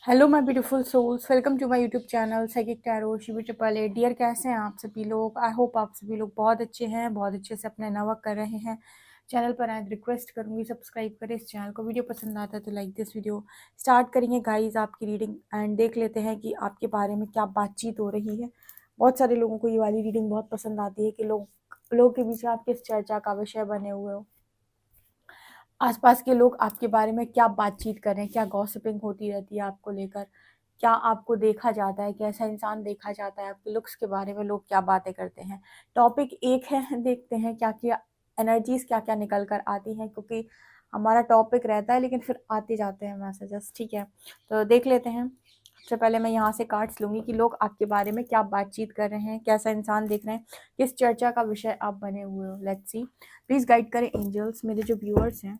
Hello my beautiful souls, welcome to my YouTube channel psychic tarot Shivi triple A. Dear, कैसे हैं आप सभी लोग? आई होप आप सभी लोग बहुत अच्छे हैं, बहुत अच्छे से अपने नवर्क कर रहे हैं। चैनल पर आए रिक्वेस्ट करूंगी सब्सक्राइब करें इस चैनल को। वीडियो पसंद आता है तो लाइक दिस वीडियो। स्टार्ट करेंगे गाइज आपकी रीडिंग एंड देख लेते हैं कि आपके बारे में क्या बातचीत हो रही है। बहुत सारे लोगों को ये वाली रीडिंग बहुत पसंद आती है कि लोग के बीच आप किस चर्चा का विषय बने हुए हो, आसपास के लोग आपके बारे में क्या बातचीत कर रहे हैं, क्या गॉसिपिंग होती रहती है आपको लेकर, क्या आपको देखा जाता है, कैसा इंसान देखा जाता है, आपके लुक्स के बारे में लोग क्या बातें करते हैं। टॉपिक एक है, देखते हैं क्या क्या एनर्जीज क्या क्या निकल कर आती हैं, क्योंकि हमारा टॉपिक रहता है लेकिन फिर आते जाते हैं मैसेजेस। ठीक है, तो देख लेते हैं। सबसे पहले मैं यहाँ से कार्ड्स लूंगी कि लोग आपके बारे में क्या बातचीत कर रहे हैं, कैसा इंसान देख रहे हैं, किस चर्चा का विषय आप बने हुए हो। लेट्स सी, प्लीज गाइड करें एंजल्स। मेरे जो व्यूअर्स हैं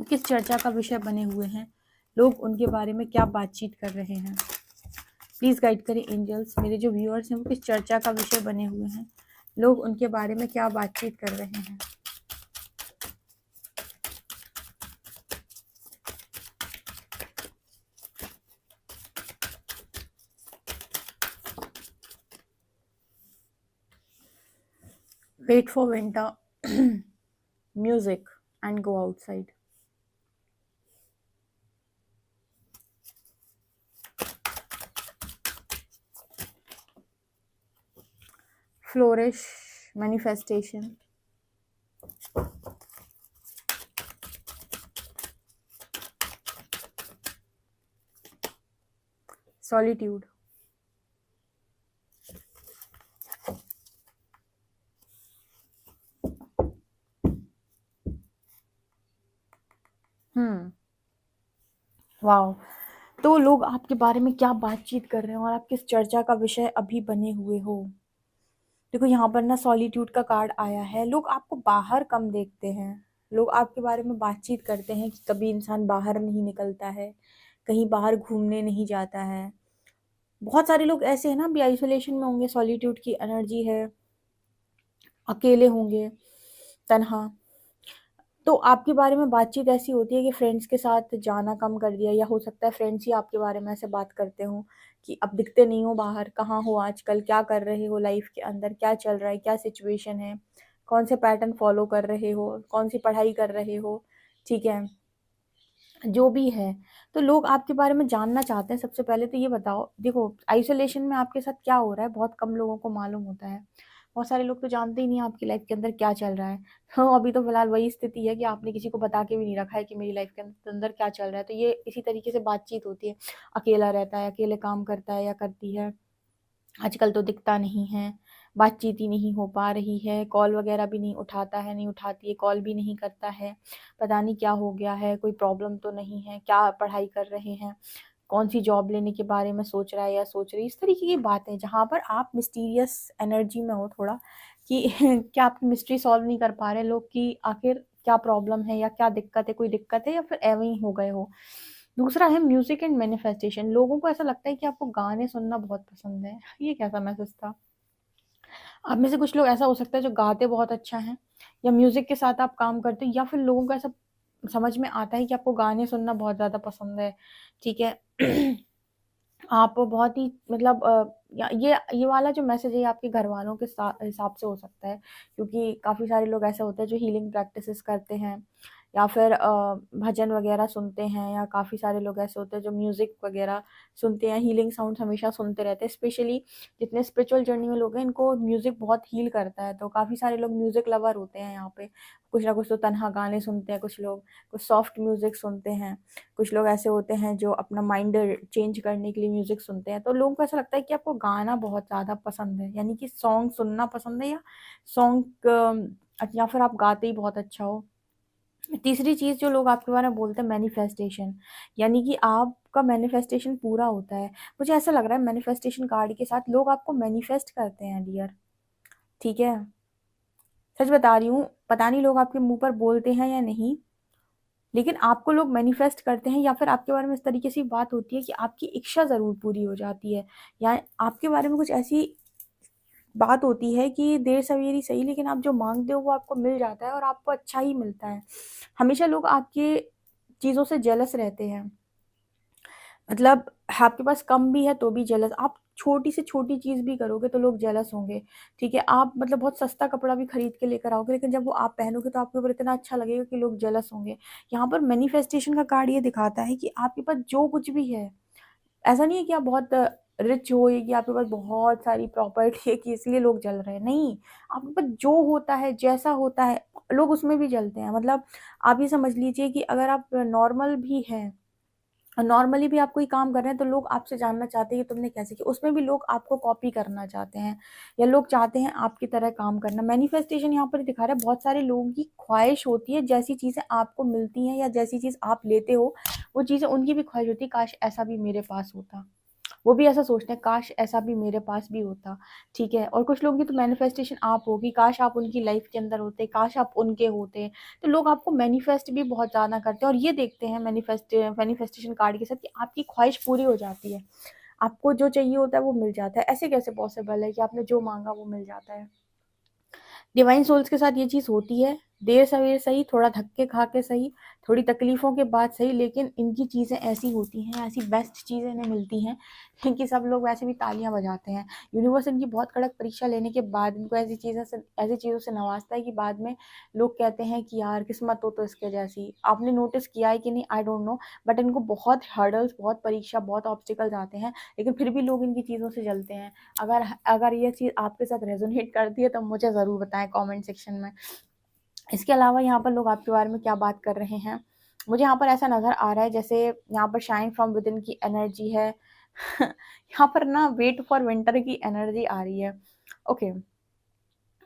किस चर्चा का विषय बने हुए हैं, लोग उनके बारे में क्या बातचीत कर रहे हैं। प्लीज गाइड करें एंजल्स। मेरे जो व्यूअर्स हैं वो किस चर्चा का विषय बने हुए हैं, लोग उनके बारे में क्या बातचीत कर रहे हैं। Wait for winter music and go outside. Flourish, manifestation, solitude, wow. तो लोग आपके बारे में क्या बातचीत कर रहे हैं और आप किस चर्चा का विषय अभी बने हुए हो। देखो यहाँ पर ना सॉलिट्यूड का कार्ड आया है। लोग आपको बाहर कम देखते हैं, लोग आपके बारे में बातचीत करते हैं कि कभी इंसान बाहर नहीं निकलता है, कहीं बाहर घूमने नहीं जाता है। बहुत सारे लोग ऐसे हैं ना, भी आइसोलेशन में होंगे, सॉलिट्यूड की एनर्जी है, अकेले होंगे, तन्हा। तो आपके बारे में बातचीत ऐसी होती है कि फ्रेंड्स के साथ जाना कम कर दिया, या हो सकता है फ्रेंड्स ही आपके बारे में ऐसे बात करते हो कि अब दिखते नहीं हो बाहर, कहाँ हो आजकल, क्या कर रहे हो लाइफ के अंदर, क्या चल रहा है, क्या सिचुएशन है, कौन से पैटर्न फॉलो कर रहे हो, कौन सी पढ़ाई कर रहे हो। ठीक है, जो भी है। तो लोग आपके बारे में जानना चाहते हैं। सबसे पहले तो ये बताओ, देखो आइसोलेशन में आपके साथ क्या हो रहा है बहुत कम लोगों को मालूम होता है। बहुत सारे लोग तो जानते ही नहीं आपकी लाइफ के अंदर क्या चल रहा है। हाँ, अभी तो फिलहाल वही स्थिति है कि आपने किसी को बता के भी नहीं रखा है कि मेरी लाइफ के अंदर क्या चल रहा है। तो ये इसी तरीके से बातचीत होती है। अकेला रहता है, अकेले काम करता है या करती है, आजकल तो दिखता नहीं है, बातचीत ही नहीं हो पा रही है, कॉल वगैरह भी नहीं उठाता है, नहीं उठाती है, कॉल भी नहीं करता है। पता नहीं क्या हो गया है, कोई प्रॉब्लम तो नहीं है, क्या पढ़ाई कर रहे हैं, कौन सी जॉब लेने के बारे में सोच रहा है या सोच रही है। इस तरीके की बातें जहाँ पर आप मिस्टीरियस एनर्जी में हो थोड़ा, कि क्या आपकी मिस्ट्री सॉल्व नहीं कर पा रहे लोग कि आखिर क्या प्रॉब्लम है या क्या दिक्कत है, कोई दिक्कत है या फिर एवं ही हो गए हो। दूसरा है म्यूजिक एंड मैनिफेस्टेशन। लोगों को ऐसा लगता है कि आपको गाने सुनना बहुत पसंद है। ये कैसा मैसेज था? आप में से कुछ लोग ऐसा हो सकता है जो गाते बहुत अच्छा है, या म्यूजिक के साथ आप काम करते हैं, या फिर लोगों को ऐसा समझ में आता है कि आपको गाने सुनना बहुत ज़्यादा पसंद है। ठीक है। आप बहुत ही मतलब ये वाला जो मैसेज है ये आपके घर वालों के हिसाब से हो सकता है, क्योंकि काफ़ी सारे लोग ऐसे होते हैं जो हीलिंग प्रैक्टिसेस करते हैं, या फिर भजन वगैरह सुनते हैं, या काफ़ी सारे लोग ऐसे होते हैं जो म्यूज़िक वगैरह सुनते हैं, हीलिंग साउंड हमेशा सुनते रहते हैं। स्पेशली जितने स्पिरिचुअल जर्नी में लोग हैं, इनको म्यूज़िक बहुत हील करता है। तो काफ़ी सारे लोग म्यूज़िक लवर होते हैं यहाँ पे। कुछ ना कुछ तो तन्हा गाने सुनते हैं कुछ लोग, कुछ सॉफ्ट म्यूज़िक सुनते हैं, कुछ लोग ऐसे होते हैं जो अपना माइंड चेंज करने के लिए म्यूज़िक सुनते हैं। तो लोगों को ऐसा लगता है कि आपको गाना बहुत ज़्यादा पसंद है, यानी कि सॉन्ग सुनना पसंद है, या सॉन्ग या फिर आप गाते ही बहुत अच्छा हो। तीसरी चीज़ जो लोग आपके बारे में बोलते हैं, मैनिफेस्टेशन, यानी कि आपका मैनिफेस्टेशन पूरा होता है। मुझे ऐसा लग रहा है मैनिफेस्टेशन कार्ड के साथ लोग आपको मैनिफेस्ट करते हैं डियर। ठीक है, सच बता रही हूँ, पता नहीं लोग आपके मुंह पर बोलते हैं या नहीं, लेकिन आपको लोग मैनिफेस्ट करते हैं, या फिर आपके बारे में इस तरीके से बात होती है कि आपकी इच्छा ज़रूर पूरी हो जाती है, या आपके बारे में कुछ ऐसी बात होती है कि देर सवेर सही, लेकिन आप जो मांगते हो वो आपको मिल जाता है और आपको अच्छा ही मिलता है। हमेशा लोग आपके चीज़ों से जेलस रहते हैं। मतलब आपके पास कम भी है तो भी जेलस, आप छोटी से छोटी चीज़ भी करोगे तो लोग जेलस होंगे, ठीक है? आप मतलब बहुत सस्ता कपड़ा भी खरीद के लेकर आओगे, लेकिन जब वो आप पहनोगे तो आपके ऊपर इतना अच्छा लगेगा कि लोग जेलस होंगे। यहाँ पर मैनिफेस्टेशन का कार्ड ये दिखाता है कि आपके पास जो कुछ भी है, ऐसा नहीं है कि आप बहुत रिच हो या कि आपके पास बहुत सारी प्रॉपर्टी है कि इसलिए लोग जल रहे हैं, नहीं। आपके पास जो होता है, जैसा होता है, लोग उसमें भी जलते हैं। मतलब आप ये समझ लीजिए कि अगर आप नॉर्मल भी हैं, नॉर्मली भी आप कोई काम कर रहे हैं तो लोग आपसे जानना चाहते हैं कि तुमने कैसे किया, उसमें भी लोग आपको कॉपी करना चाहते हैं या लोग चाहते हैं आपकी तरह काम करना। मैनिफेस्टेशन यहाँ पर दिखा रहा है बहुत सारे लोगों की ख्वाहिश होती है, जैसी चीज़ें आपको मिलती हैं या जैसी चीज़ आप लेते हो वो चीज़ें उनकी भी ख्वाहिश होती है, काश ऐसा भी मेरे पास होता। वो भी ऐसा सोचते हैं, काश ऐसा भी मेरे पास भी होता, ठीक है? और कुछ लोगों की तो मैनिफेस्टेशन आप होगी, काश आप उनकी लाइफ के अंदर होते, काश आप उनके होते। तो लोग आपको मैनिफेस्ट भी बहुत ज़्यादा करते हैं और ये देखते हैं मैनिफेस्टेशन कार्ड के साथ कि आपकी ख्वाहिश पूरी हो जाती है, आपको जो चाहिए होता है वो मिल जाता है। ऐसे कैसे पॉसिबल है कि आपने जो मांगा वो मिल जाता है? डिवाइन सोल्स के साथ ये चीज़ होती है, देर सवेर सही, थोड़ा धक्के खा के सही, थोड़ी तकलीफ़ों के बाद सही, लेकिन इनकी चीज़ें ऐसी होती हैं, ऐसी बेस्ट चीज़ें इन्हें मिलती हैं कि सब लोग वैसे भी तालियां बजाते हैं। यूनिवर्स इनकी बहुत कड़क परीक्षा लेने के बाद इनको ऐसी चीज़ों से नवाजता है कि बाद में लोग कहते हैं कि यार किस्मत हो तो इसके जैसी। आपने नोटिस किया है कि नहीं, आई डोंट नो, बट इनको बहुत हर्डल्स, बहुत परीक्षा, बहुत ऑब्स्टिकल्स आते हैं, लेकिन फिर भी लोग इनकी चीज़ों से जलते हैं। अगर अगर ये चीज़ आपके साथ रेजोनेट करती है तो मुझे ज़रूर बताएं कमेंट सेक्शन में। इसके अलावा यहाँ पर लोग आपके बारे में क्या बात कर रहे हैं, मुझे यहाँ पर ऐसा नज़र आ रहा है जैसे यहाँ पर शाइन फ्रॉम विद इन की एनर्जी है। यहाँ पर ना वेट फॉर विंटर की एनर्जी आ रही है। ओके,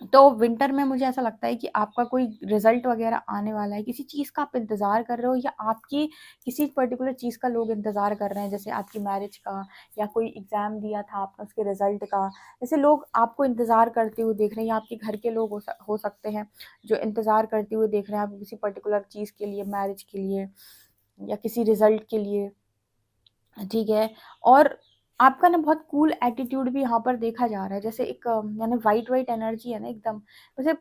तो विंटर में मुझे ऐसा लगता है कि आपका कोई रिजल्ट वगैरह आने वाला है, किसी चीज़ का आप इंतज़ार कर रहे हो या आपकी किसी पर्टिकुलर चीज़ का लोग इंतज़ार कर रहे हैं, जैसे आपकी मैरिज का या कोई एग्ज़ाम दिया था आपने उसके रिजल्ट का। जैसे लोग आपको इंतज़ार करते हुए देख रहे हैं या आपके घर के लोग हो सकते हैं जो इंतज़ार करते हुए देख रहे हैं आपको किसी पर्टिकुलर चीज़ के लिए, मैरिज के लिए या किसी रिजल्ट के लिए, ठीक है? और आपका ना बहुत कूल एटीट्यूड भी यहाँ पर देखा जा रहा है, जैसे एक यानी वाइट वाइट एनर्जी है ना एकदम, वैसे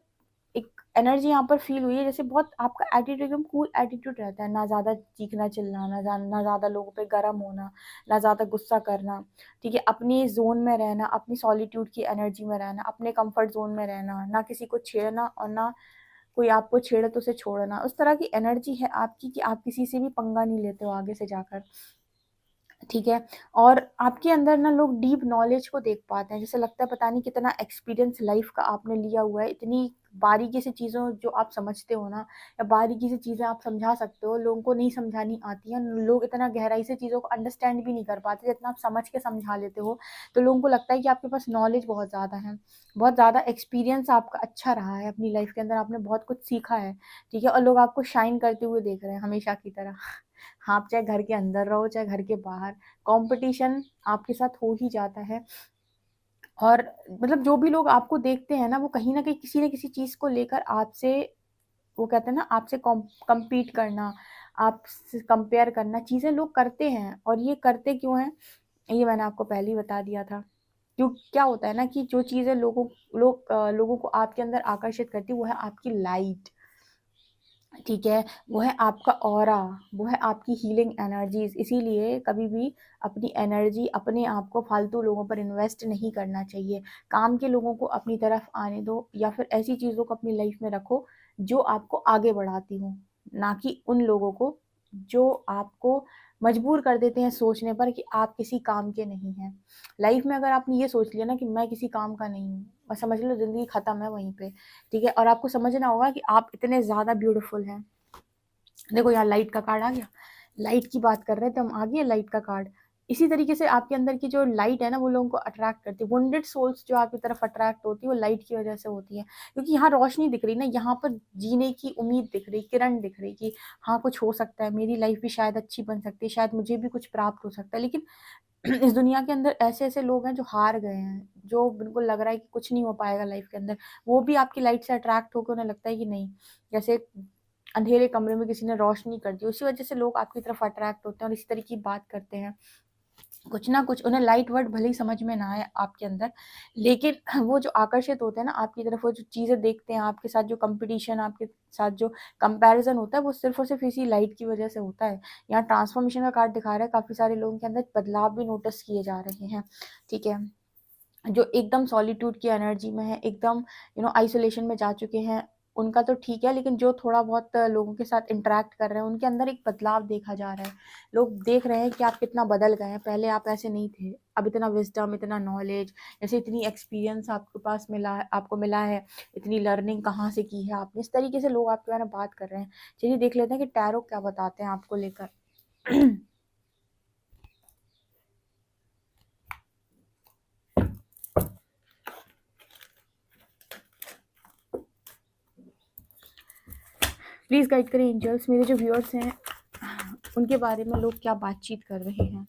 एक एनर्जी यहाँ पर फील हुई है, जैसे बहुत आपका एटीट्यूड एकदम कूल एटीट्यूड रहता है, ना ज़्यादा चीखना चिल्लाना, ना ज़्यादा लोगों पे गर्म होना, ना ज़्यादा गुस्सा करना, ठीक है? अपनी जोन में रहना, अपनी सॉलिट्यूड की एनर्जी में रहना, अपने कंफर्ट जोन में रहना, ना किसी को छेड़ना और ना कोई आपको छेड़े तो उसे छोड़ना। उस तरह की एनर्जी है आपकी कि आप किसी से भी पंगा नहीं लेते हो आगे से जाकर, ठीक है? और आपके अंदर ना लोग डीप नॉलेज को देख पाते हैं, जैसे लगता है पता नहीं कितना एक्सपीरियंस लाइफ का आपने लिया हुआ है, इतनी बारीकी से चीज़ों जो आप समझते हो ना, या बारीकी से चीज़ें आप समझा सकते हो, लोगों को नहीं समझानी आती हैं, लोग इतना गहराई से चीज़ों को अंडरस्टैंड भी नहीं कर पाते, जितना आप समझ के समझा लेते हो। तो लोगों को लगता है कि आपके पास नॉलेज बहुत ज़्यादा है, बहुत ज़्यादा एक्सपीरियंस आपका अच्छा रहा है अपनी लाइफ के अंदर, आपने बहुत कुछ सीखा है, ठीक है? और लोग आपको शाइन करते हुए देख रहे हैं हमेशा की तरह। हाँ, आप चाहे घर के अंदर रहो, चाहे घर के बाहर, कंपटीशन आपके साथ हो ही जाता है। और मतलब जो भी लोग आपको देखते हैं ना, वो कहीं न कहीं किसी न किसी चीज़ को लेकर आपसे, वो कहते हैं ना, आपसे कम्पीट करना, आपसे कंपेयर करना, चीज़ें लोग करते हैं। और ये करते क्यों हैं, ये मैंने आपको पहले ही बता दिया था। क्यों, क्या होता है ना कि जो चीज़ें लोगों को आपके अंदर आकर्षित करती है, वो है आपकी लाइट, ठीक है? वो है आपका ऑरा, वो है आपकी हीलिंग एनर्जीज़। इसीलिए कभी भी अपनी एनर्जी, अपने आप को फालतू लोगों पर इन्वेस्ट नहीं करना चाहिए। काम के लोगों को अपनी तरफ आने दो या फिर ऐसी चीज़ों को अपनी लाइफ में रखो जो आपको आगे बढ़ाती हों, ना कि उन लोगों को जो आपको मजबूर कर देते हैं सोचने पर कि आप किसी काम के नहीं हैं। लाइफ में अगर आपने ये सोच लिया ना कि मैं किसी काम का नहीं हूँ, बस समझ लो ज़िंदगी खत्म है वहीं पे, ठीक है? और आपको समझना होगा कि आप इतने ज़्यादा ब्यूटीफुल हैं। देखो यहाँ लाइट का कार्ड आ गया, लाइट की बात कर रहे थे हम, आ गया लाइट का कार्ड। इसी तरीके से आपके अंदर की जो लाइट है ना, वो लोगों को अट्रैक्ट करती है। वुंडेड सोल्स जो आपकी तरफ अट्रैक्ट होती है वो लाइट की वजह से होती है, क्योंकि यहाँ रोशनी दिख रही ना, यहाँ पर जीने की उम्मीद दिख रही, किरण दिख रही कि हाँ कुछ हो सकता है, मेरी लाइफ भी शायद अच्छी बन सकती है, शायद मुझे भी कुछ प्राप्त हो सकता है। लेकिन इस दुनिया के अंदर ऐसे ऐसे लोग हैं जो हार गए हैं, जो बिल्कुल लग रहा है कि कुछ नहीं हो पाएगा लाइफ के अंदर, वो भी आपकी लाइट से अट्रैक्ट होकर उन्हें लगता है कि नहीं, जैसे अंधेरे कमरे में किसी ने रोशनी कर दी, उसी वजह से लोग आपकी तरफ अट्रैक्ट होते हैं और इसी तरह की बात करते हैं। कुछ ना कुछ उन्हें लाइट वर्ड भले ही समझ में ना आए आपके अंदर, लेकिन वो जो आकर्षित होते हैं ना आपकी तरफ, वो जो चीज़ें देखते हैं आपके साथ, जो कंपटीशन आपके साथ जो कंपैरिजन होता है, वो सिर्फ और सिर्फ इसी लाइट की वजह से होता है। यहाँ ट्रांसफॉर्मेशन का कार्ड दिखा रहा है, काफ़ी सारे लोगों के अंदर बदलाव भी नोटिस किए जा रहे हैं। ठीक है, जो एकदम सॉलिट्यूड की एनर्जी में है, एकदम आइसोलेशन में जा चुके हैं, उनका तो ठीक है, लेकिन जो थोड़ा बहुत लोगों के साथ इंटरेक्ट कर रहे हैं उनके अंदर एक बदलाव देखा जा रहा है। लोग देख रहे हैं कि आप कितना बदल गए हैं, पहले आप ऐसे नहीं थे, अब इतना विजडम, इतना नॉलेज, जैसे इतनी एक्सपीरियंस आपके पास मिला है, आपको मिला है, इतनी लर्निंग कहाँ से की है आपने, इस तरीके से लोग आपके बारे में बात कर रहे हैं। चलिए देख लेते हैं कि टैरो क्या बताते हैं आपको लेकर। प्लीज़ गाइड करें एंजल्स, मेरे जो व्यूअर्स हैं उनके बारे में लोग क्या बातचीत कर रहे हैं।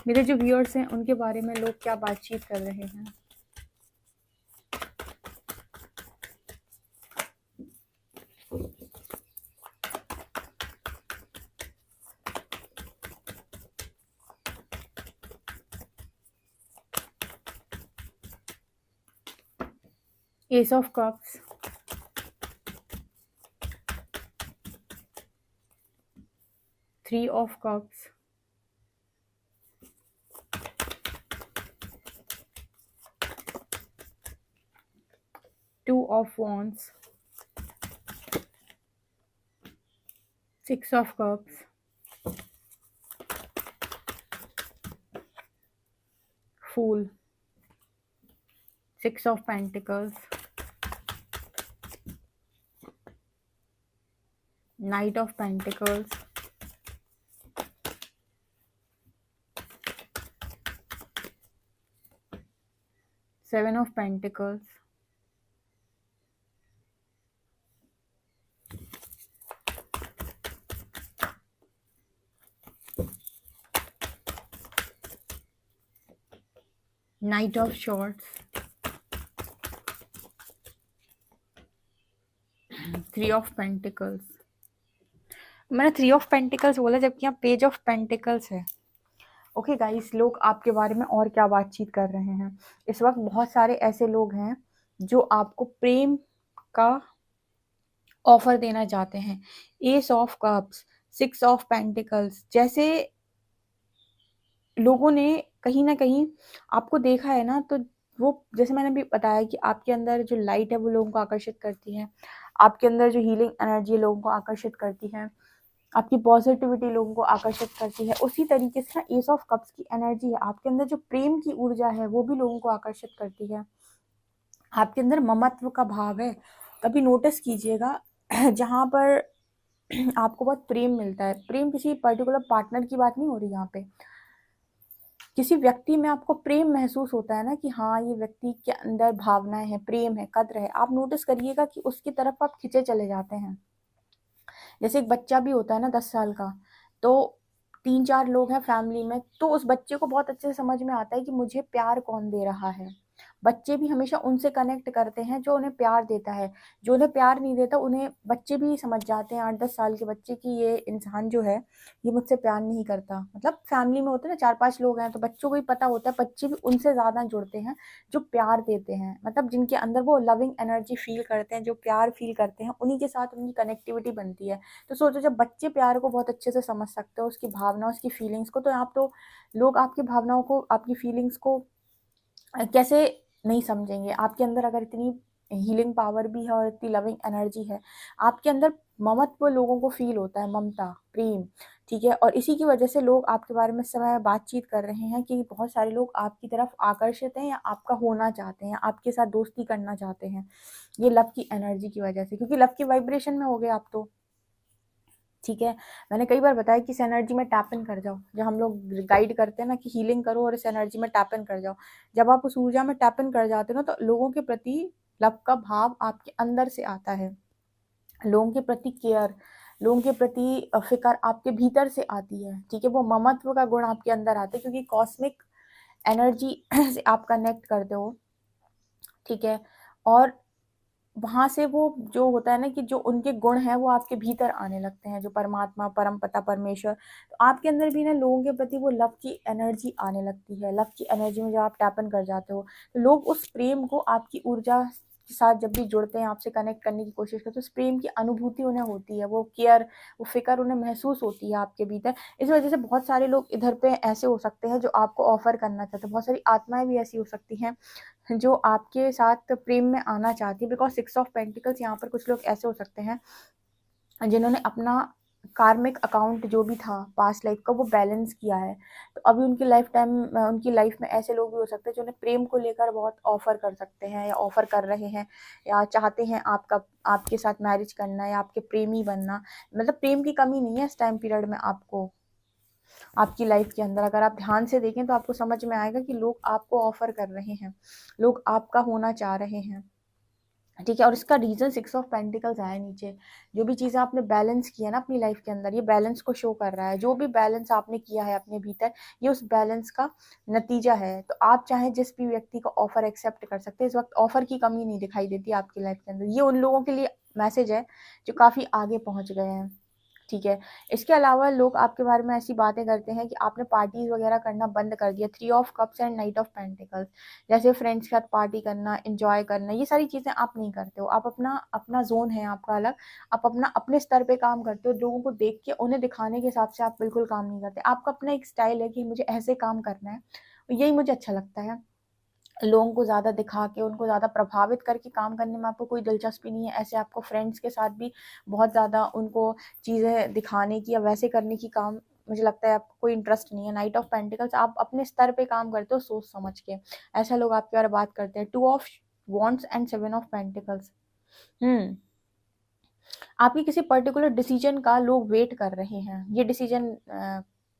मेरे जो व्यूअर्स हैं उनके बारे में लोग क्या बातचीत कर रहे हैं। Ace of cups, three of cups, two of wands, six of cups, fool, six of pentacles, knight of pentacles, seven of pentacles, knight of swords, three of pentacles. मैंने थ्री ऑफ पेंटिकल्स बोला जबकि यहाँ page of pentacles है। Okay guys, लोग आपके बारे में और क्या बातचीत कर रहे हैं। इस वक्त बहुत सारे ऐसे लोग हैं जो आपको प्रेम का ऑफर देना चाहते हैं। Ace of cups, six of pentacles, जैसे लोगों ने कहीं ना कहीं आपको देखा है ना, तो वो जैसे मैंने भी बताया कि आपके अंदर जो लाइट है वो लोगों को आकर्षित करती है, आपके अंदर जो हीलिंग एनर्जी लोगों को आकर्षित करती है, आपकी पॉजिटिविटी लोगों को आकर्षित करती है। उसी तरीके से ना एस ऑफ कप्स की एनर्जी है, आपके अंदर जो प्रेम की ऊर्जा है वो भी लोगों को आकर्षित करती है। आपके अंदर ममत्व का भाव है। कभी नोटिस कीजिएगा जहाँ पर आपको बहुत प्रेम मिलता है, प्रेम किसी पर्टिकुलर पार्टनर की बात नहीं हो रही यहाँ पे, किसी व्यक्ति में आपको प्रेम महसूस होता है ना कि हाँ ये व्यक्ति के अंदर भावनाएं हैं, प्रेम है, कद्र है, आप नोटिस करिएगा कि उसकी तरफ आप खिंचे चले जाते हैं। जैसे एक बच्चा भी होता है ना 10 साल का, तो 3-4 लोग हैं फैमिली में, तो उस बच्चे को बहुत अच्छे से समझ में आता है कि मुझे प्यार कौन दे रहा है। बच्चे भी हमेशा उनसे कनेक्ट करते हैं जो उन्हें प्यार देता है, जो उन्हें प्यार नहीं देता उन्हें बच्चे भी समझ जाते हैं, 8-10 साल के बच्चे, कि ये इंसान जो है ये मुझसे प्यार नहीं करता। मतलब फैमिली में होते हैं ना 4-5 लोग हैं, तो बच्चों को भी पता होता है, बच्चे भी उनसे ज़्यादा जुड़ते हैं जो प्यार देते हैं, मतलब जिनके अंदर वो लविंग एनर्जी फील करते हैं, जो प्यार फील करते हैं, उन्हीं के साथ उनकी कनेक्टिविटी बनती है। तो सोचो जब बच्चे प्यार को बहुत अच्छे से समझ सकते हो, उसकी भावना, उसकी फीलिंग्स को, तो आप तो लोग आपकी भावनाओं को, आपकी फीलिंग्स को कैसे नहीं समझेंगे। आपके अंदर अगर इतनी हीलिंग पावर भी है और इतनी लविंग एनर्जी है, आपके अंदर ममत्व लोगों को फील होता है, ममता, प्रेम। ठीक है, और इसी की वजह से लोग आपके बारे में इस समय बातचीत कर रहे हैं कि बहुत सारे लोग आपकी तरफ आकर्षित हैं या आपका होना चाहते हैं, आपके साथ दोस्ती करना चाहते हैं, ये लव की एनर्जी की वजह से, क्योंकि लव की वाइब्रेशन में हो गए आप तो। ठीक है, मैंने कई बार बताया कि इस एनर्जी में टैप इन कर जाओ, जब हम लोग गाइड करते हैं ना कि हीलिंग करो और इस एनर्जी में टैप इन कर जाओ, जब आप उस ऊर्जा में टैप इन कर जाते हो ना, तो लोगों के प्रति लव का भाव आपके अंदर से आता है, लोगों के प्रति केयर, लोगों के प्रति फिक्र आपके भीतर से आती है। ठीक है, वो ममत्व का गुण आपके अंदर आते हैं, क्योंकि कॉस्मिक एनर्जी से आप कनेक्ट करते हो। ठीक है, और वहाँ से वो जो होता है ना कि जो उनके गुण हैं वो आपके भीतर आने लगते हैं, जो परमात्मा, परमपिता, परमेश्वर। तो आपके अंदर भी ना लोगों के प्रति वो लव की एनर्जी आने लगती है। लव की एनर्जी में जब आप टैप इन कर जाते हो, तो लोग उस प्रेम को आपकी ऊर्जा के साथ जब भी जुड़ते हैं, आपसे कनेक्ट करने की कोशिश करते हैं, तो उस प्रेम की अनुभूति उन्हें होती है, वो केयर, वो फ़िक्र उन्हें महसूस होती है आपके भीतर। इस वजह से बहुत सारे लोग इधर पे ऐसे हो सकते हैं जो आपको ऑफ़र करना चाहते हैं। बहुत सारी आत्माएँ भी ऐसी हो सकती हैं जो आपके साथ प्रेम में आना चाहती है, बिकॉज़ 6 ऑफ पेंटिकल्स यहाँ पर कुछ लोग ऐसे हो सकते हैं जिन्होंने अपना कार्मिक अकाउंट जो भी था पास्ट लाइफ का वो बैलेंस किया है। तो अभी उनकी उनकी लाइफ में ऐसे लोग भी हो सकते हैं जो उन्हें प्रेम को लेकर बहुत ऑफ़र कर सकते हैं या ऑफ़र कर रहे हैं या चाहते हैं आपके साथ मैरिज करना या आपके प्रेमी बनना। मतलब प्रेम की कमी नहीं है इस टाइम पीरियड में आपको, आपकी लाइफ के अंदर। अगर आप ध्यान से देखें तो आपको समझ में आएगा कि लोग आपको ऑफ़र कर रहे हैं, लोग आपका होना चाह रहे हैं, ठीक है। और इसका रीज़न 6 ऑफ पेंटिकल्स आया नीचे। जो भी चीज़ें आपने बैलेंस किया ना अपनी लाइफ के अंदर, ये बैलेंस को शो कर रहा है। जो भी बैलेंस आपने किया है अपने भीतर, ये उस बैलेंस का नतीजा है। तो आप चाहे जिस भी व्यक्ति का ऑफ़र एक्सेप्ट कर सकते हैं। इस वक्त ऑफ़र की कमी नहीं दिखाई देती आपकी लाइफ के अंदर। ये उन लोगों के लिए मैसेज है जो काफ़ी आगे पहुँच गए हैं, ठीक है। इसके अलावा लोग आपके बारे में ऐसी बातें करते हैं कि आपने पार्टीज़ वगैरह करना बंद कर दिया। 3 of cups and night of pentacles, जैसे फ्रेंड्स के साथ पार्टी करना, एन्जॉय करना, ये सारी चीज़ें आप नहीं करते हो। आप अपना अपना ज़ोन है आपका अलग, आप अपना अपने स्तर पे काम करते हो। लोगों को देख के उन्हें दिखाने के हिसाब से आप बिल्कुल काम नहीं करते। आपका अपना एक स्टाइल है कि मुझे ऐसे काम करना है, यही मुझे अच्छा लगता है। लोगों को ज़्यादा दिखा के, उनको ज़्यादा प्रभावित करके काम करने में आपको कोई दिलचस्पी नहीं है। ऐसे आपको फ्रेंड्स के साथ भी बहुत ज़्यादा उनको चीज़ें दिखाने की या वैसे करने की काम, मुझे लगता है आपको कोई इंटरेस्ट नहीं है। नाइट ऑफ पेंटिकल्स, आप अपने स्तर पे काम करते हो सोच समझ के। ऐसा लोग आपके बारे में बात करते हैं। 2 of wands and 7 of pentacles. आपकी किसी पर्टिकुलर डिसीजन का लोग वेट कर रहे हैं। ये डिसीजन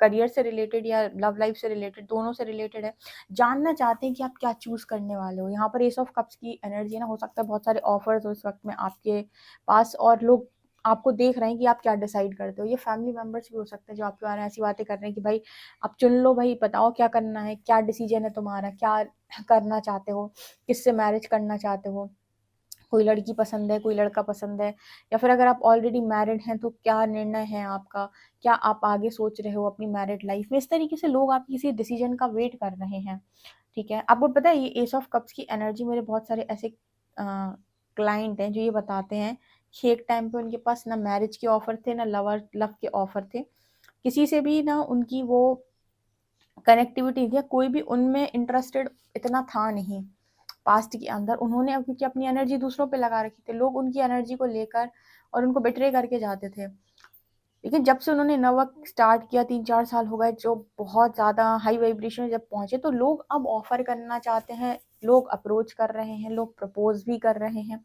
करियर से रिलेटेड या लव लाइफ से रिलेटेड, दोनों से रिलेटेड है। जानना चाहते हैं कि आप क्या चूज़ करने वाले हो। यहाँ पर एस ऑफ कप्स की एनर्जी है ना, हो सकता है बहुत सारे ऑफर्स हो इस वक्त में आपके पास और लोग आपको देख रहे हैं कि आप क्या डिसाइड करते हो। ये फैमिली मेंबर्स भी हो सकते हैं जो आपके बारे में ऐसी बातें कर रहे हैं कि भाई आप चुन लो, भाई बताओ क्या करना है, क्या डिसीजन है तुम्हारा, क्या करना चाहते हो, किससे मैरिज करना चाहते हो, कोई लड़की पसंद है, कोई लड़का पसंद है, या फिर अगर आप ऑलरेडी मैरिड हैं तो क्या निर्णय है आपका, क्या आप आगे सोच रहे हो अपनी मैरिड लाइफ में। इस तरीके से लोग आपकी किसी डिसीजन का वेट कर रहे हैं, ठीक है। आपको पता है ये एस ऑफ कप्स की एनर्जी, मेरे बहुत सारे ऐसे क्लाइंट हैं जो ये बताते हैं कि एक टाइम पे उनके पास ना मैरिज के ऑफर थे, ना लव के ऑफर थे, किसी से भी ना उनकी वो कनेक्टिविटी थी, कोई भी उनमें इंटरेस्टेड इतना था नहीं पास्ट के अंदर। उन्होंने अब क्योंकि अपनी एनर्जी दूसरों पे लगा रखी थी, लोग उनकी एनर्जी को लेकर और उनको बिट्रे करके जाते थे। लेकिन जब से उन्होंने नया वर्क स्टार्ट किया, 3-4 साल हो गए, जो बहुत ज़्यादा हाई वाइब्रेशन जब पहुंचे, तो लोग अब ऑफर करना चाहते हैं, लोग अप्रोच कर रहे हैं, लोग प्रपोज भी कर रहे हैं,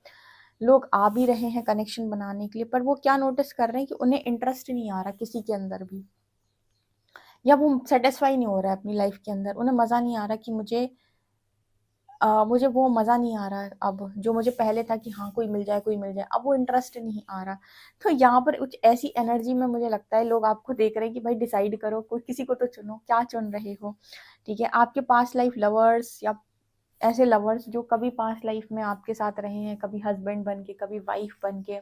लोग आ भी रहे हैं कनेक्शन बनाने के लिए। पर वो क्या नोटिस कर रहे हैं कि उन्हें इंटरेस्ट नहीं आ रहा किसी के अंदर भी, या वो सेटिस्फाई नहीं हो रहा है अपनी लाइफ के अंदर। उन्हें मज़ा नहीं आ रहा कि मुझे वो मज़ा नहीं आ रहा है अब, जो मुझे पहले था कि हाँ कोई मिल जाए, कोई मिल जाए, अब वो इंटरेस्ट नहीं आ रहा। तो यहाँ पर कुछ ऐसी एनर्जी में मुझे लगता है लोग आपको देख रहे हैं कि भाई डिसाइड करो, कोई किसी को तो चुनो, क्या चुन रहे हो, ठीक है। आपके पास लाइफ लवर्स या ऐसे लवर्स जो कभी पास्ट लाइफ में आपके साथ रहे हैं, कभी हस्बैंड बन के, कभी वाइफ बन के,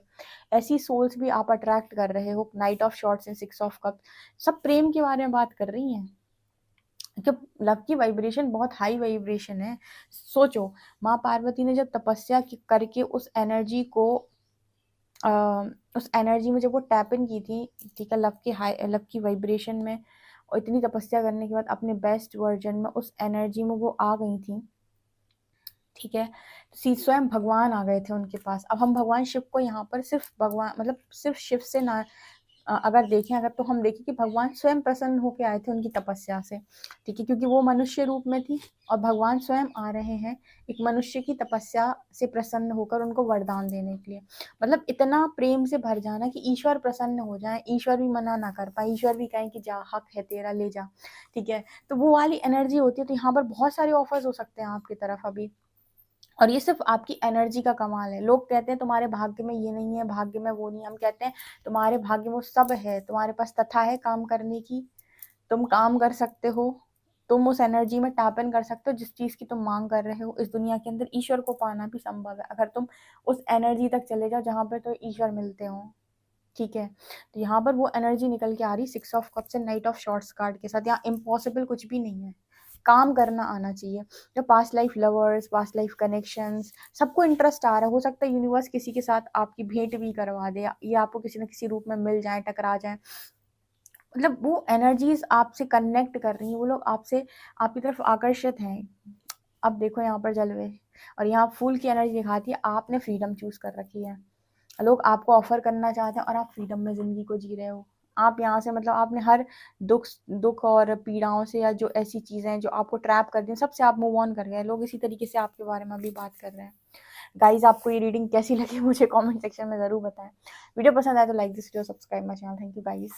ऐसी सोल्स भी आप अट्रैक्ट कर रहे हो। Night of shorts and 6 of cup, सब प्रेम के बारे में बात कर रही हैं। जब लव की वाइब्रेशन बहुत हाई वाइब्रेशन है, सोचो माँ पार्वती ने जब तपस्या करके आ, उस एनर्जी में जब वो टैप इन की थी, ठीक है, लव की वाइब्रेशन में, और इतनी तपस्या करने के बाद अपने बेस्ट वर्जन में उस एनर्जी में वो आ गई थी, ठीक है। स्वयं भगवान आ गए थे उनके पास। अब हम भगवान शिव को यहाँ पर सिर्फ भगवान मतलब सिर्फ शिव से ना अगर देखें, अगर तो हम देखें कि भगवान स्वयं प्रसन्न होकर आए थे उनकी तपस्या से, ठीक है, क्योंकि वो मनुष्य रूप में थी और भगवान स्वयं आ रहे हैं एक मनुष्य की तपस्या से प्रसन्न होकर उनको वरदान देने के लिए। मतलब इतना प्रेम से भर जाना कि ईश्वर प्रसन्न हो जाए, ईश्वर भी मना ना कर पाए, ईश्वर भी कहें कि जा, हक है तेरा, ले जा, ठीक है। तो वो वाली एनर्जी होती है। तो यहाँ पर बहुत सारे ऑफर्स हो सकते हैं आपकी तरफ अभी, और ये सिर्फ आपकी एनर्जी का कमाल है। लोग कहते हैं तुम्हारे भाग्य में ये नहीं है, भाग्य में वो नहीं है। हम कहते हैं तुम्हारे भाग्य में वो सब है, तुम्हारे पास तथा है काम करने की, तुम काम कर सकते हो, तुम उस एनर्जी में टैप इन कर सकते हो जिस चीज़ की तुम मांग कर रहे हो। इस दुनिया के अंदर ईश्वर को पाना भी संभव है अगर तुम उस एनर्जी तक चले जाओ जहाँ पर तो ईश्वर मिलते हो। ठीक है, तो यहाँ पर वो एनर्जी निकल के आ रही 6 of cups and night of shorts card के साथ। यहाँ इम्पॉसिबल कुछ भी नहीं है, काम करना आना चाहिए। जो past life lovers, past life connections, सबको इंटरेस्ट आ रहा है। हो सकता है यूनिवर्स किसी के साथ आपकी भेंट भी करवा दे, या आपको किसी न किसी रूप में मिल जाए, टकरा जाए। मतलब वो एनर्जीज आपसे कनेक्ट कर रही हैं, वो लोग आपसे, आपकी तरफ आकर्षित हैं। अब देखो यहाँ पर जलवे, और यहाँ फूल की एनर्जी दिखाती है आपने फ्रीडम चूज कर रखी है। लोग आपको ऑफर करना चाहते हैं और आप फ्रीडम में जिंदगी को जी रहे हो। आप यहाँ से मतलब आपने हर दुख दुख और पीड़ाओं से, या जो ऐसी चीजें हैं जो आपको ट्रैप कर दी हैं, सबसे आप मूव ऑन कर गए। लोग इसी तरीके से आपके बारे में अभी बात कर रहे हैं। गाइज, आपको ये रीडिंग कैसी लगी मुझे कमेंट सेक्शन में जरूर बताएं। वीडियो पसंद आए तो like this video, subscribe my channel. Thank you guys.